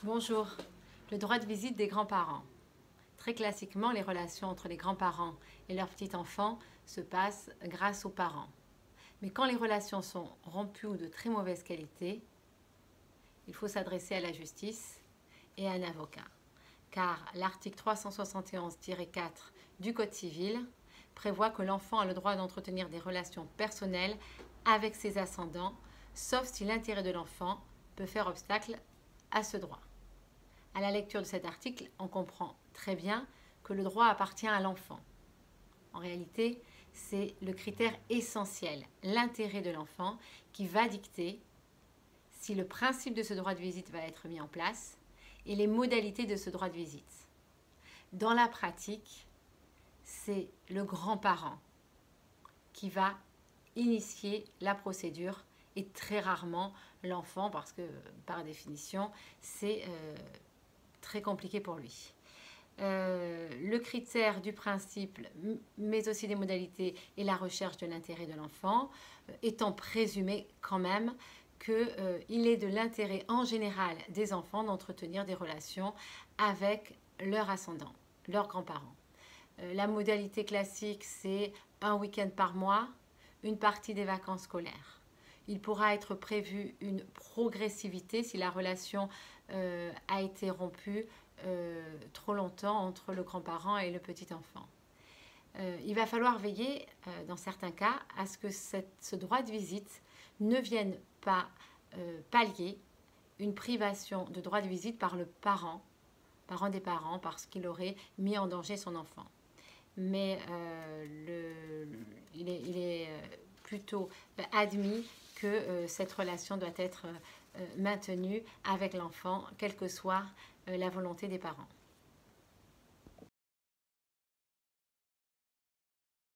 Bonjour. Le droit de visite des grands-parents. Très classiquement, les relations entre les grands-parents et leurs petits-enfants se passent grâce aux parents. Mais quand les relations sont rompues ou de très mauvaise qualité, il faut s'adresser à la justice et à un avocat. Car l'article 371-4 du Code civil prévoit que l'enfant a le droit d'entretenir des relations personnelles avec ses ascendants, sauf si l'intérêt de l'enfant peut faire obstacle à ce droit. À la lecture de cet article, on comprend très bien que le droit appartient à l'enfant. En réalité, c'est le critère essentiel, l'intérêt de l'enfant, qui va dicter si le principe de ce droit de visite va être mis en place et les modalités de ce droit de visite. Dans la pratique, c'est le grand-parent qui va initier la procédure et très rarement l'enfant parce que par définition, c'est très compliqué pour lui. Le critère du principe, mais aussi des modalités et la recherche de l'intérêt de l'enfant, étant présumé quand même qu'il est de l'intérêt en général des enfants d'entretenir des relations avec leur ascendant, leurs grands-parents. La modalité classique, c'est un week-end par mois, une partie des vacances scolaires. Il pourra être prévu une progressivité si la relation a été rompue trop longtemps entre le grand-parent et le petit-enfant. Il va falloir veiller, dans certains cas, à ce que ce droit de visite ne vienne pas pallier une privation de droit de visite par le parent des parents, parce qu'il aurait mis en danger son enfant. Mais il est plutôt admis que cette relation doit être maintenue avec l'enfant, quelle que soit la volonté des parents.